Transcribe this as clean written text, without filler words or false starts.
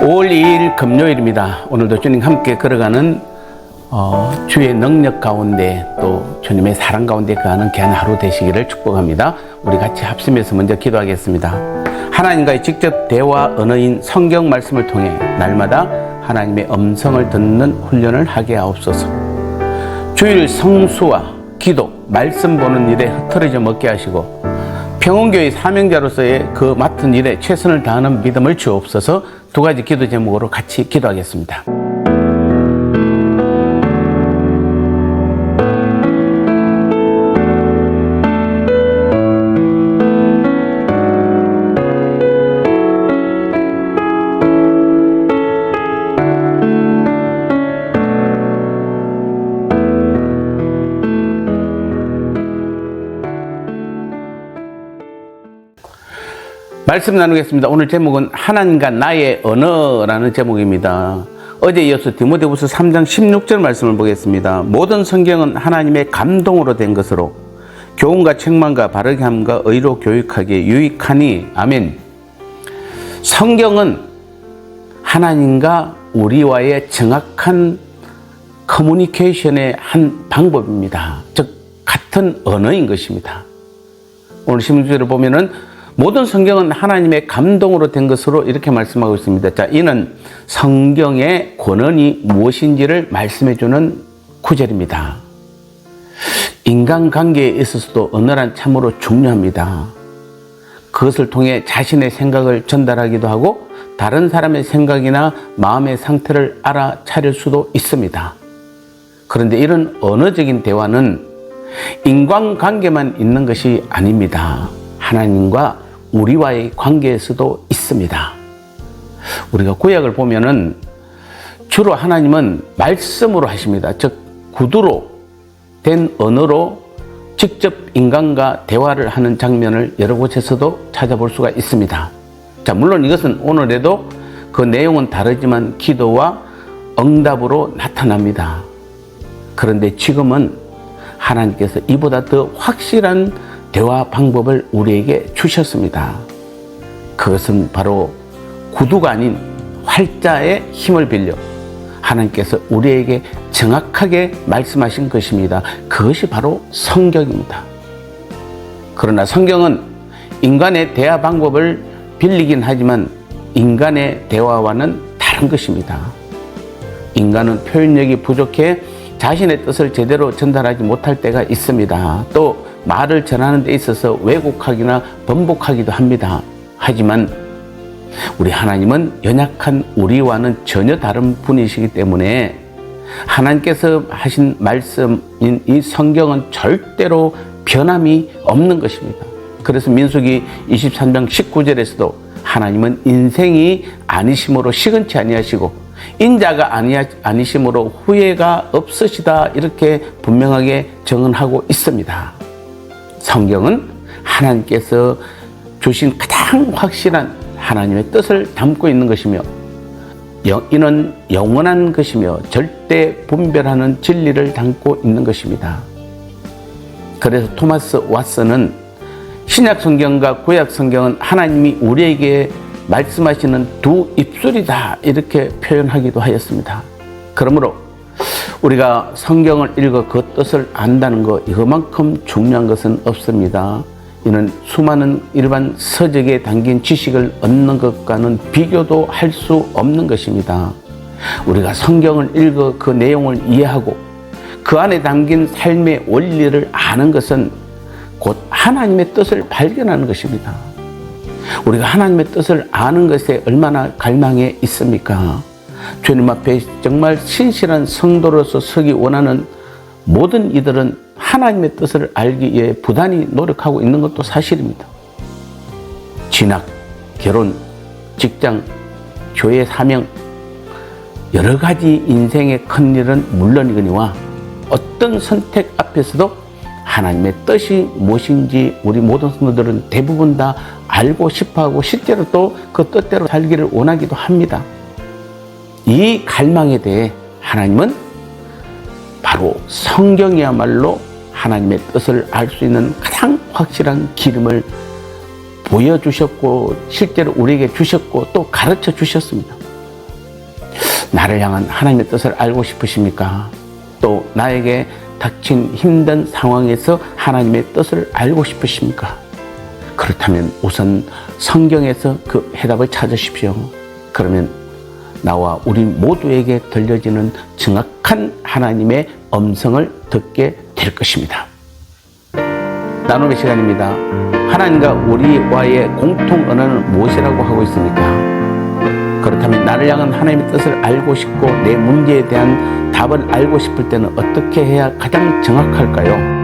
5월 2일 금요일입니다. 오늘도 주님 함께 걸어가는 주의 능력 가운데 또 주님의 사랑 가운데 거하는 귀한 하루 되시기를 축복합니다. 우리 같이 합심해서 먼저 기도하겠습니다. 하나님과의 직접 대화 언어인 성경 말씀을 통해 날마다 하나님의 음성을 듣는 훈련을 하게 하옵소서. 주일 성수와 기도, 말씀 보는 일에 흐트러져 먹게 하시고 평온교회 사명자로서의 그 맡은 일에 최선을 다하는 믿음을 주옵소서. 두 가지 기도 제목으로 같이 기도하겠습니다. 말씀 나누겠습니다. 오늘 제목은 하나님과 나의 언어라는 제목입니다. 어제 이어서 디모데후서 3장 16절 말씀을 보겠습니다. 모든 성경은 하나님의 감동으로 된 것으로 교훈과 책망과 바르게 함과 의로 교육하기에 유익하니 아멘. 성경은 하나님과 우리와의 정확한 커뮤니케이션의 한 방법입니다. 즉 같은 언어인 것입니다. 오늘 16절을 보면은 모든 성경은 하나님의 감동으로 된 것으로 이렇게 말씀하고 있습니다. 자, 이는 성경의 권한이 무엇인지를 말씀해주는 구절입니다. 인간관계에 있어서도 언어란 참으로 중요합니다. 그것을 통해 자신의 생각을 전달하기도 하고 다른 사람의 생각이나 마음의 상태를 알아차릴 수도 있습니다. 그런데 이런 언어적인 대화는 인간관계만 있는 것이 아닙니다. 하나님과 우리와의 관계에서도 있습니다. 우리가 구약을 보면은 주로 하나님은 말씀으로 하십니다. 즉 구두로 된 언어로 직접 인간과 대화를 하는 장면을 여러 곳에서도 찾아볼 수가 있습니다. 자, 물론 이것은 오늘에도 그 내용은 다르지만 기도와 응답으로 나타납니다. 그런데 지금은 하나님께서 이보다 더 확실한 대화 방법을 우리에게 주셨습니다. 그것은 바로 구두가 아닌 활자의 힘을 빌려 하나님께서 우리에게 정확하게 말씀하신 것입니다. 그것이 바로 성경입니다. 그러나 성경은 인간의 대화 방법을 빌리긴 하지만 인간의 대화와는 다른 것입니다. 인간은 표현력이 부족해 자신의 뜻을 제대로 전달하지 못할 때가 있습니다. 또 말을 전하는 데 있어서 왜곡하기나 번복하기도 합니다. 하지만 우리 하나님은 연약한 우리와는 전혀 다른 분이시기 때문에 하나님께서 하신 말씀인 이 성경은 절대로 변함이 없는 것입니다. 그래서 민수기 23장 19절에서도 하나님은 인생이 아니심으로 시건치 아니하시고 인자가 아니심으로 후회가 없으시다 이렇게 분명하게 정언하고 있습니다. 성경은 하나님께서 주신 가장 확실한 하나님의 뜻을 담고 있는 것이며 이는 영원한 것이며 절대 분별하는 진리를 담고 있는 것입니다. 그래서 토마스 왓슨은 신약 성경과 구약 성경은 하나님이 우리에게 말씀하시는 두 입술이다 이렇게 표현하기도 하였습니다. 그러므로 우리가 성경을 읽어 그 뜻을 안다는 것 이것만큼 중요한 것은 없습니다. 이는 수많은 일반 서적에 담긴 지식을 얻는 것과는 비교도 할 수 없는 것입니다. 우리가 성경을 읽어 그 내용을 이해하고 그 안에 담긴 삶의 원리를 아는 것은 곧 하나님의 뜻을 발견하는 것입니다. 우리가 하나님의 뜻을 아는 것에 얼마나 갈망해 있습니까? 주님 앞에 정말 신실한 성도로서 서기 원하는 모든 이들은 하나님의 뜻을 알기 위해 부단히 노력하고 있는 것도 사실입니다. 진학, 결혼, 직장, 교회 사명, 여러 가지 인생의 큰 일은 물론이거니와 어떤 선택 앞에서도 하나님의 뜻이 무엇인지 우리 모든 성도들은 대부분 다 알고 싶어하고 실제로 또 그 뜻대로 살기를 원하기도 합니다. 이 갈망에 대해 하나님은 바로 성경이야말로 하나님의 뜻을 알 수 있는 가장 확실한 기름을 보여주셨고 실제로 우리에게 주셨고 또 가르쳐 주셨습니다. 나를 향한 하나님의 뜻을 알고 싶으십니까? 또 나에게 닥친 힘든 상황에서 하나님의 뜻을 알고 싶으십니까? 그렇다면 우선 성경에서 그 해답을 찾으십시오. 그러면 나와 우리 모두에게 들려지는 정확한 하나님의 음성을 듣게 될 것입니다. 나눔의 시간입니다. 하나님과 우리와의 공통 언어는 무엇이라고 하고 있습니까? 그렇다면 나를 향한 하나님의 뜻을 알고 싶고 내 문제에 대한 답을 알고 싶을 때는 어떻게 해야 가장 정확할까요?